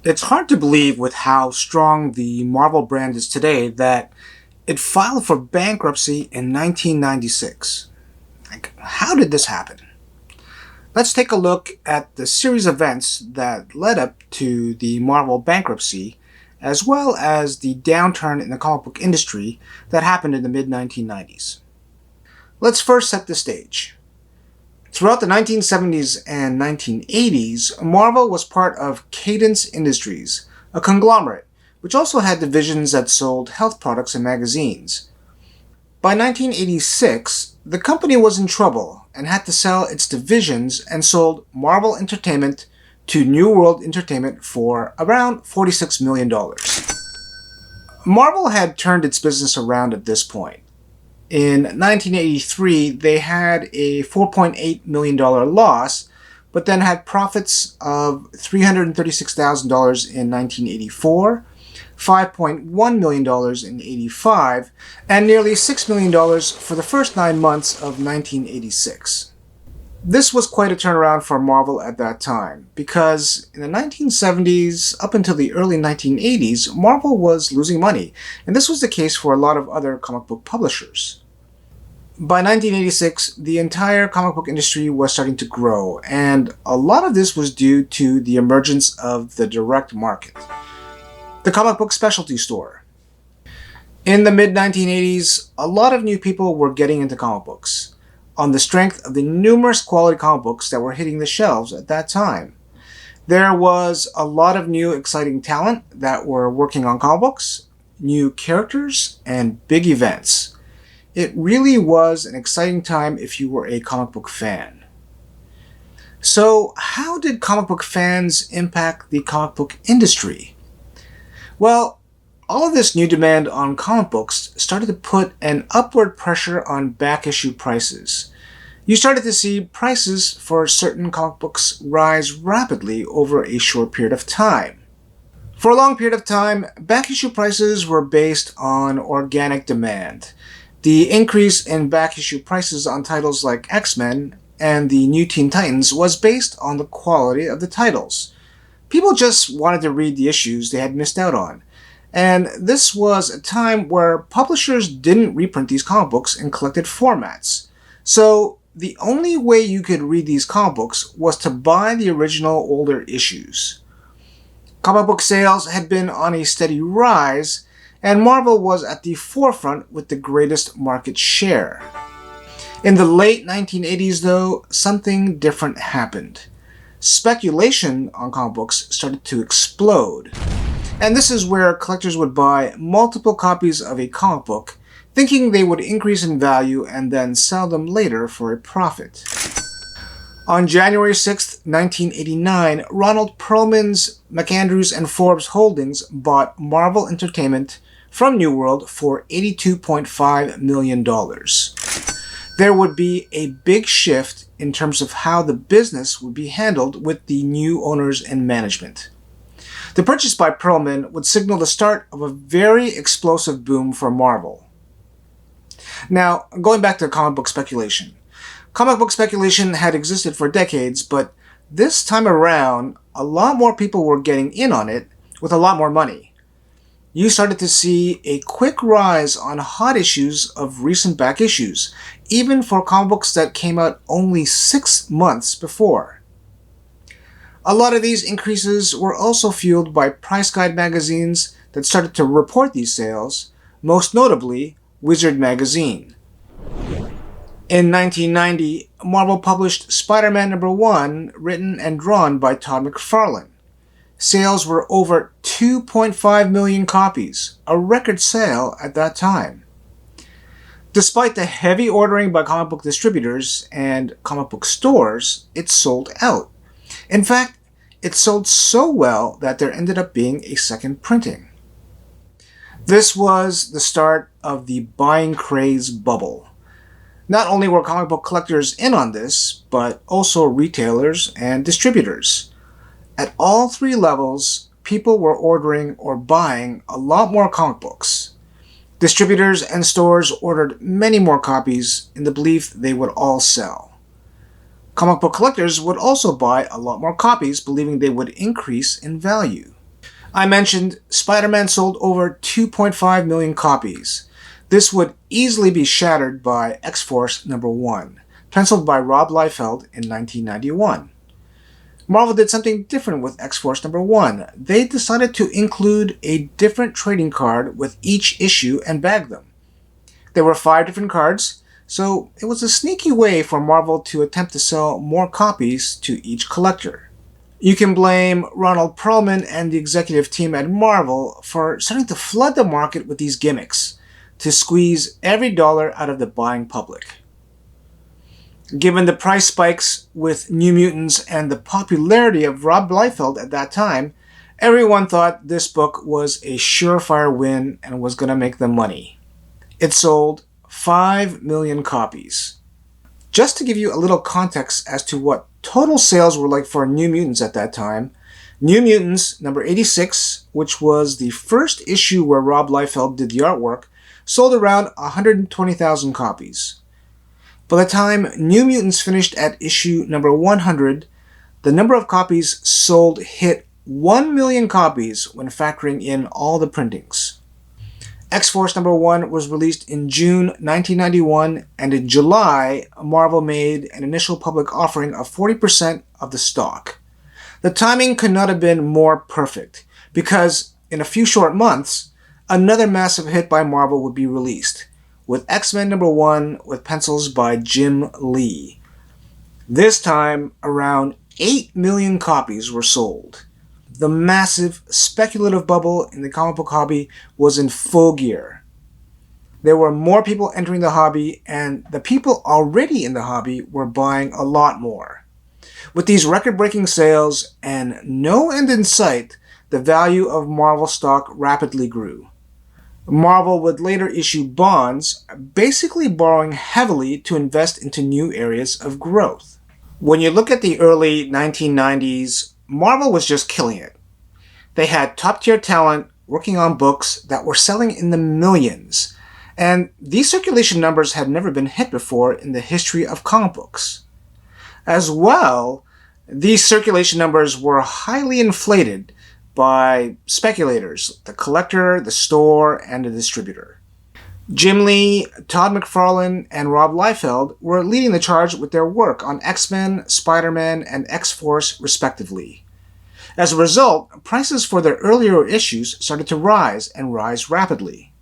It's hard to believe with how strong the Marvel brand is today that it filed for bankruptcy in 1996. How did this happen? Let's take a look at the series of events that led up to the Marvel bankruptcy, as well as the downturn in the comic book industry that happened in the mid 1990s. Let's first set the stage. Throughout the 1970s and 1980s, Marvel was part of Cadence Industries, a conglomerate, which also had divisions that sold health products and magazines. By 1986, the company was in trouble and had to sell its divisions and sold Marvel Entertainment to New World Entertainment for around $46 million. Marvel had turned its business around at this point. In 1983, they had a $4.8 million loss, but then had profits of $336,000 in 1984, $5.1 million in 85, and nearly $6 million for the first 9 months of 1986. This was quite a turnaround for Marvel at that time, because in the 1970s up until the early 1980s, Marvel was losing money, and this was the case for a lot of other comic book publishers. By 1986, the entire comic book industry was starting to grow, and a lot of this was due to the emergence of the direct market, the comic book specialty store. In the mid-1980s, a lot of new people were getting into comic books, on the strength of the numerous quality comic books that were hitting the shelves at that time. There was a lot of new exciting talent that were working on comic books, new characters, and big events. It really was an exciting time if you were a comic book fan. So, how did comic book fans impact the comic book industry? Well, all of this new demand on comic books started to put an upward pressure on back issue prices. You started to see prices for certain comic books rise rapidly over a short period of time. For a long period of time, back issue prices were based on organic demand. The increase in back issue prices on titles like X-Men and the New Teen Titans was based on the quality of the titles. People just wanted to read the issues they had missed out on. And this was a time where publishers didn't reprint these comic books in collected formats. So the only way you could read these comic books was to buy the original older issues. Comic book sales had been on a steady rise, and Marvel was at the forefront with the greatest market share. In the late 1980s, though, something different happened. Speculation on comic books started to explode. And this is where collectors would buy multiple copies of a comic book, thinking they would increase in value and then sell them later for a profit. On January 6, 1989, Ronald Perlman's McAndrews and Forbes Holdings bought Marvel Entertainment from New World for $82.5 million. There would be a big shift in terms of how the business would be handled with the new owners and management. The purchase by Perlman would signal the start of a very explosive boom for Marvel. Now, going back to comic book speculation. Comic book speculation had existed for decades, but this time around, a lot more people were getting in on it with a lot more money. You started to see a quick rise on hot issues of recent back issues, even for comic books that came out only 6 months before. A lot of these increases were also fueled by price guide magazines that started to report these sales, most notably Wizard magazine. In 1990, Marvel published Spider-Man #1, written and drawn by Todd McFarlane. Sales were over 2.5 million copies, a record sale at that time. Despite the heavy ordering by comic book distributors and comic book stores, it sold out. In fact, it sold so well that there ended up being a second printing. This was the start of the buying craze bubble. Not only were comic book collectors in on this, but also retailers and distributors. At all three levels, people were ordering or buying a lot more comic books. Distributors and stores ordered many more copies in the belief they would all sell. Comic book collectors would also buy a lot more copies, believing they would increase in value. I mentioned Spider-Man sold over 2.5 million copies. This would easily be shattered by X-Force #1, penciled by Rob Liefeld in 1991. Marvel did something different with X-Force #1. They decided to include a different trading card with each issue and bag them. There were 5 different cards, so it was a sneaky way for Marvel to attempt to sell more copies to each collector. You can blame Ronald Perlman and the executive team at Marvel for starting to flood the market with these gimmicks to squeeze every dollar out of the buying public. Given the price spikes with New Mutants and the popularity of Rob Liefeld at that time, everyone thought this book was a surefire win and was going to make them money. It sold 5 million copies. Just to give you a little context as to what total sales were like for New Mutants at that time, New Mutants number 86, which was the first issue where Rob Liefeld did the artwork, sold around 120,000 copies. By the time New Mutants finished at issue number 100, the number of copies sold hit 1 million copies when factoring in all the printings. X-Force #1 was released in June 1991, and in July, Marvel made an initial public offering of 40% of the stock. The timing could not have been more perfect, because in a few short months, another massive hit by Marvel would be released, with X-Men #1 with pencils by Jim Lee. This time, around 8 million copies were sold. The massive speculative bubble in the comic book hobby was in full gear. There were more people entering the hobby, and the people already in the hobby were buying a lot more. With these record-breaking sales and no end in sight, the value of Marvel stock rapidly grew. Marvel would later issue bonds, basically borrowing heavily to invest into new areas of growth. When you look at the early 1990s, Marvel was just killing it. They had top-tier talent working on books that were selling in the millions, and these circulation numbers had never been hit before in the history of comic books. As well, these circulation numbers were highly inflated by speculators, the collector, the store, and the distributor. Jim Lee, Todd McFarlane, and Rob Liefeld were leading the charge with their work on X-Men, Spider-Man, and X-Force respectively. As a result, prices for their earlier issues started to rise and rise rapidly.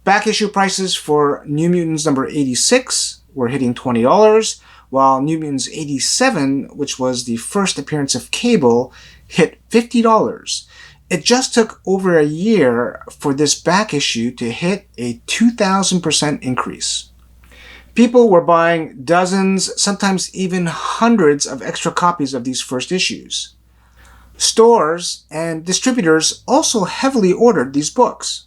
Back issue prices for New Mutants number 86 were hitting $20, while New Mutants 87, which was the first appearance of Cable, hit $50. It just took over a year for this back issue to hit a 2,000% increase. People were buying dozens, sometimes even hundreds of extra copies of these first issues. Stores and distributors also heavily ordered these books.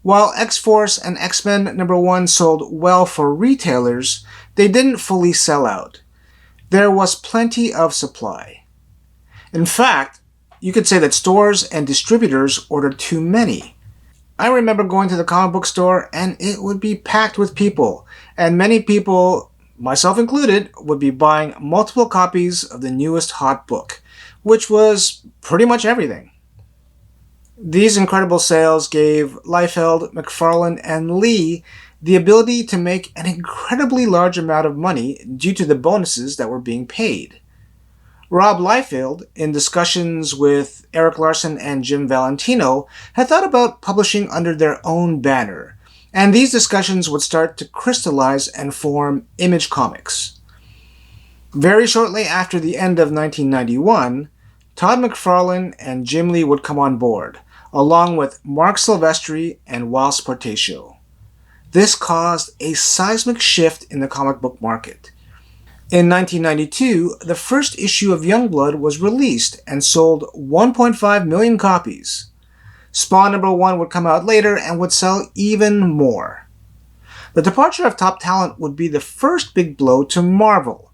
While X-Force and X-Men #1 sold well for retailers, they didn't fully sell out. There was plenty of supply. In fact, you could say that stores and distributors ordered too many. I remember going to the comic book store and it would be packed with people, and many people, myself included, would be buying multiple copies of the newest hot book, which was pretty much everything. These incredible sales gave Liefeld, McFarlane, and Lee the ability to make an incredibly large amount of money due to the bonuses that were being paid. Rob Liefeld, in discussions with Eric Larson and Jim Valentino, had thought about publishing under their own banner, and these discussions would start to crystallize and form Image Comics. Very shortly after the end of 1991, Todd McFarlane and Jim Lee would come on board, along with Mark Silvestri and Wals Portacio. This caused a seismic shift in the comic book market. In 1992, the first issue of Youngblood was released and sold 1.5 million copies. Spawn #1 would come out later and would sell even more. The departure of top talent would be the first big blow to Marvel.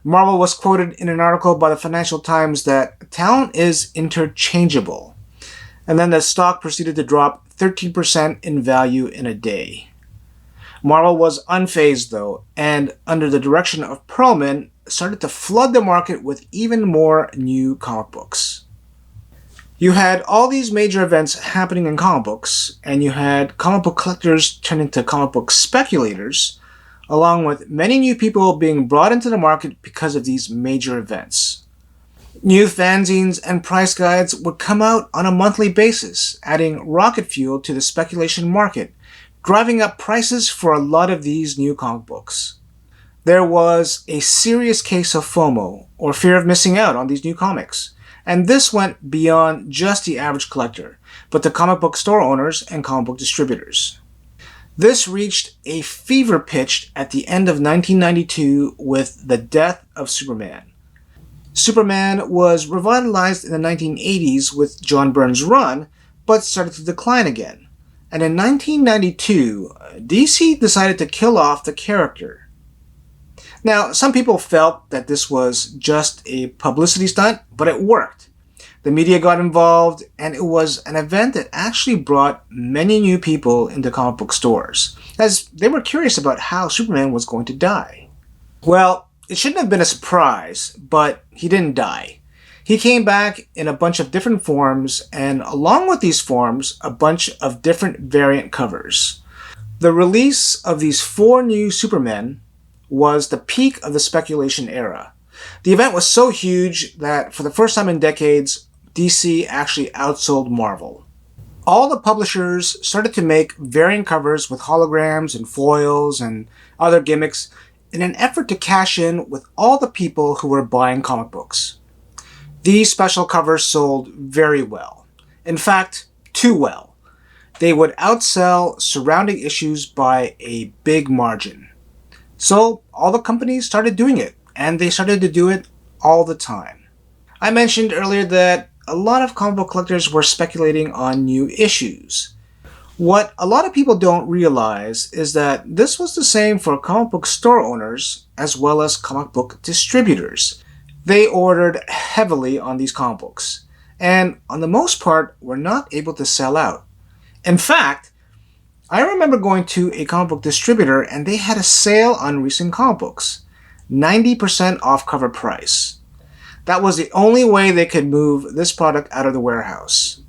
Marvel was quoted in an article by the Financial Times that talent is interchangeable, and then the stock proceeded to drop 13% in value in a day. Marvel was unfazed, though, and under the direction of Perlman, started to flood the market with even more new comic books. You had all these major events happening in comic books, and you had comic book collectors turn into comic book speculators, along with many new people being brought into the market because of these major events. New fanzines and price guides would come out on a monthly basis, adding rocket fuel to the speculation market, driving up prices for a lot of these new comic books. There was a serious case of FOMO, or fear of missing out on these new comics, and this went beyond just the average collector, but the comic book store owners and comic book distributors. This reached a fever pitch at the end of 1992 with the death of Superman. Superman was revitalized in the 1980s with John Byrne's run, but started to decline again. And in 1992, DC decided to kill off the character. Now, some people felt that this was just a publicity stunt, but it worked. The media got involved, and it was an event that actually brought many new people into comic book stores, as they were curious about how Superman was going to die. Well, it shouldn't have been a surprise, but he didn't die. He came back in a bunch of different forms, and along with these forms, a bunch of different variant covers. The release of these 4 new Supermen was the peak of the speculation era. The event was so huge that for the first time in decades, DC actually outsold Marvel. All the publishers started to make variant covers with holograms and foils and other gimmicks in an effort to cash in with all the people who were buying comic books. These special covers sold very well. In fact, too well. They would outsell surrounding issues by a big margin. So all the companies started doing it, and they started to do it all the time. I mentioned earlier that a lot of comic book collectors were speculating on new issues. What a lot of people don't realize is that this was the same for comic book store owners as well as comic book distributors. They ordered heavily on these comic books, and on the most part were not able to sell out. In fact, I remember going to a comic book distributor and they had a sale on recent comic books. 90% off cover price. That was the only way they could move this product out of the warehouse.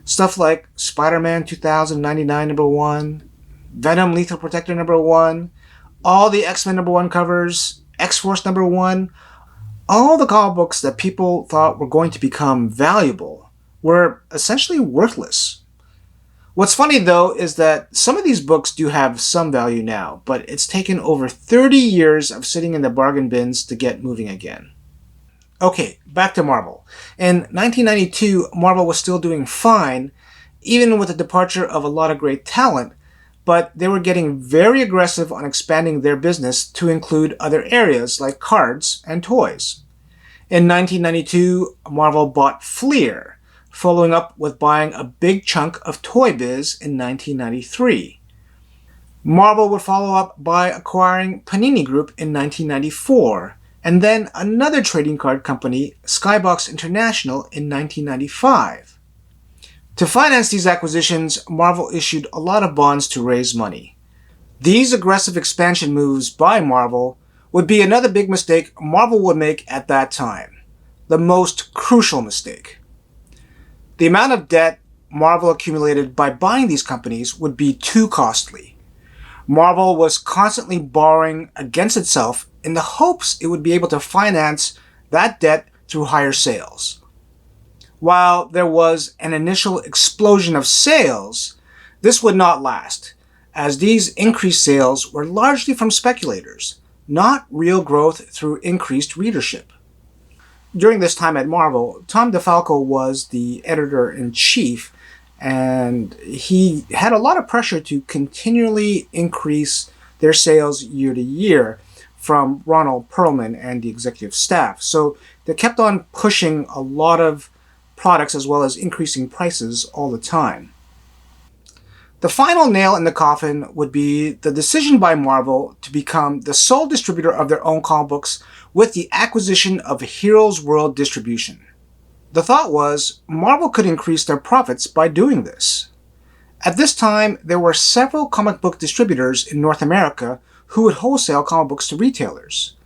Stuff like Spider-Man 2099 number 1, Venom Lethal Protector number 1, all the X-Men number 1 covers, X-Force number 1, all the comic books that people thought were going to become valuable were essentially worthless. What's funny, though, is that some of these books do have some value now, but it's taken over 30 years of sitting in the bargain bins to get moving again. Okay, back to Marvel. In 1992, Marvel was still doing fine, even with the departure of a lot of great talent, but they were getting very aggressive on expanding their business to include other areas like cards and toys. In 1992, Marvel bought Fleer, following up with buying a big chunk of Toy Biz in 1993. Marvel would follow up by acquiring Panini Group in 1994, and then another trading card company, Skybox International, in 1995. To finance these acquisitions, Marvel issued a lot of bonds to raise money. These aggressive expansion moves by Marvel would be another big mistake Marvel would make at that time. The most crucial mistake. The amount of debt Marvel accumulated by buying these companies would be too costly. Marvel was constantly borrowing against itself in the hopes it would be able to finance that debt through higher sales. While there was an initial explosion of sales, this would not last, as these increased sales were largely from speculators, not real growth through increased readership. During this time at Marvel, Tom DeFalco was the editor-in-chief, and he had a lot of pressure to continually increase their sales year to year from Ronald Perlman and the executive staff. So they kept on pushing a lot of products as well as increasing prices all the time. The final nail in the coffin would be the decision by Marvel to become the sole distributor of their own comic books with the acquisition of Heroes World Distribution. The thought was Marvel could increase their profits by doing this. At this time, there were several comic book distributors in North America who would wholesale comic books to retailers.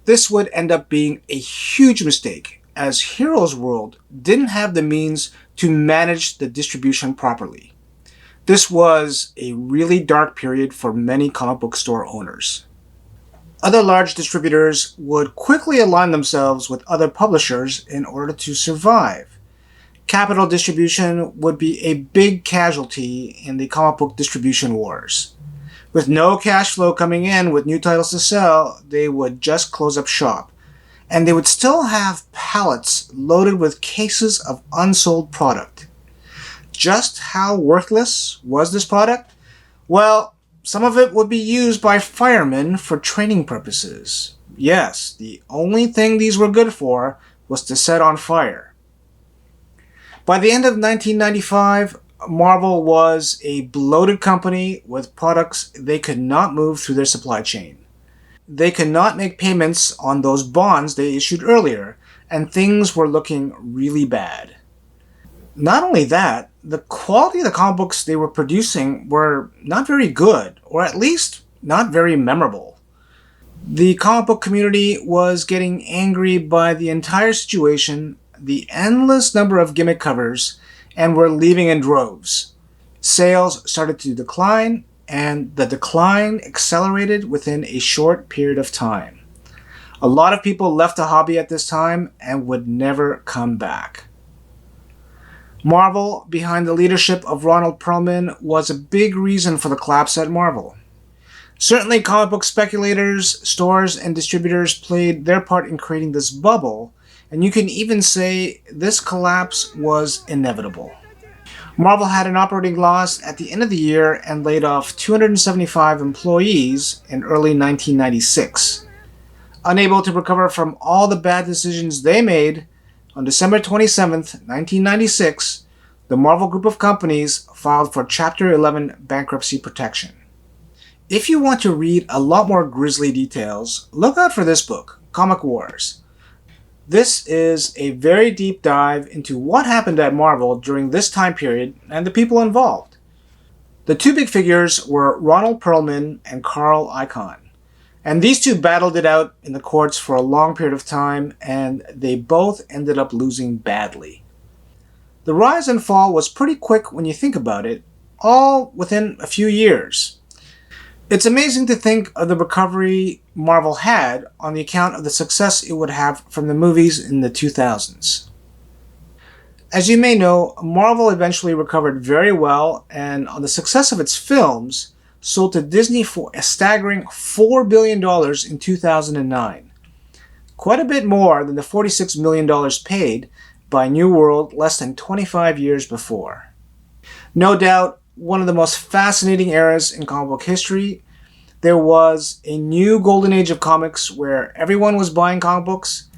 This would end up being a huge mistake, as Heroes World didn't have the means to manage the distribution properly. This was a really dark period for many comic book store owners. Other large distributors would quickly align themselves with other publishers in order to survive. Capital distribution would be a big casualty in the comic book distribution wars. With no cash flow coming in with new titles to sell, they would just close up shop. And they would still have pallets loaded with cases of unsold product. Just how worthless was this product? Well, some of it would be used by firemen for training purposes. Yes, the only thing these were good for was to set on fire. By the end of 1995, Marvel was a bloated company with products they could not move through their supply chain. They could not make payments on those bonds they issued earlier, and things were looking really bad. Not only that, the quality of the comic books they were producing were not very good, or at least not very memorable. The comic book community was getting angry by the entire situation, the endless number of gimmick covers, and were leaving in droves. Sales started to decline, and the decline accelerated within a short period of time. A lot of people left the hobby at this time and would never come back. Marvel, behind the leadership of Ronald Perlman, was a big reason for the collapse at Marvel. Certainly, comic book speculators, stores, and distributors played their part in creating this bubble, and you can even say this collapse was inevitable. Marvel had an operating loss at the end of the year and laid off 275 employees in early 1996. Unable to recover from all the bad decisions they made, on December 27, 1996, the Marvel Group of companies filed for Chapter 11 bankruptcy protection. If you want to read a lot more grisly details, look out for this book, Comic Wars. This is a very deep dive into what happened at Marvel during this time period and the people involved. The two big figures were Ronald Perlman and Carl Icahn. And these two battled it out in the courts for a long period of time, and they both ended up losing badly. The rise and fall was pretty quick when you think about it, all within a few years. It's amazing to think of the recovery Marvel had on the account of the success it would have from the movies in the 2000s. As you may know, Marvel eventually recovered very well, and on the success of its films, sold to Disney for a staggering $4 billion in 2009. Quite a bit more than the $46 million paid by New World less than 25 years before. No doubt, one of the most fascinating eras in comic book history. There was a new golden age of comics where everyone was buying comic books,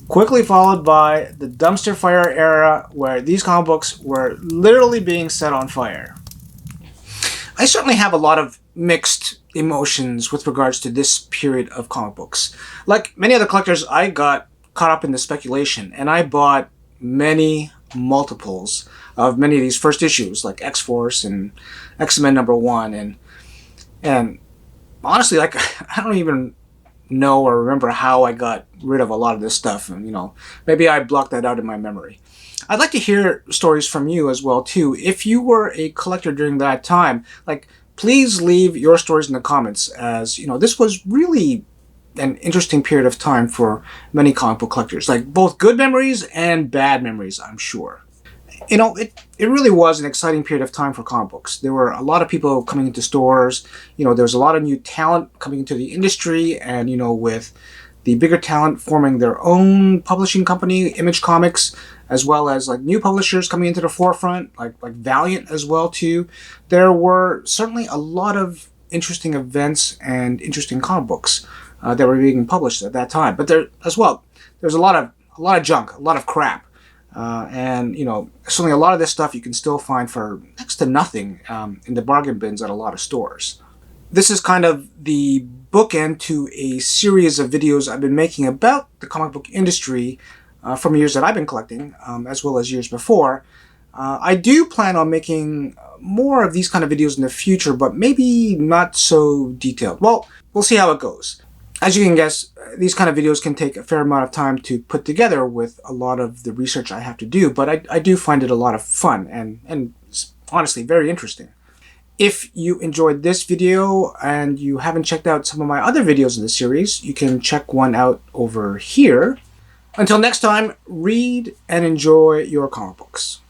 quickly followed by the dumpster fire era where these comic books were literally being set on fire. I certainly have a lot of mixed emotions with regards to this period of comic books. Like many other collectors, I got caught up in the speculation, and I bought many multiples of many of these first issues, like X-Force and X-Men #1, and honestly, like, I don't even know or remember how I got rid of a lot of this stuff, and maybe I blocked that out in my memory. I'd like to hear stories from you as well too. If you were a collector during that time, like, please leave your stories in the comments, as this was really an interesting period of time for many comic book collectors, like both good memories and bad memories, I'm sure. It really was an exciting period of time for comic books. There were a lot of people coming into stores. There was a lot of new talent coming into the industry, and with the bigger talent forming their own publishing company, Image Comics, as well as like new publishers coming into the forefront, like Valiant as well too. There were certainly a lot of interesting events and interesting comic books that were being published at that time. But there as well, there's a lot of junk, a lot of crap. And certainly a lot of this stuff you can still find for next to nothing in the bargain bins at a lot of stores. This is kind of the bookend to a series of videos I've been making about the comic book industry from years that I've been collecting, as well as years before. I do plan on making more of these kind of videos in the future, but maybe not so detailed. Well, we'll see how it goes. As you can guess, these kind of videos can take a fair amount of time to put together with a lot of the research I have to do, but I do find it a lot of fun and honestly very interesting. If you enjoyed this video and you haven't checked out some of my other videos in the series, you can check one out over here. Until next time, read and enjoy your comic books.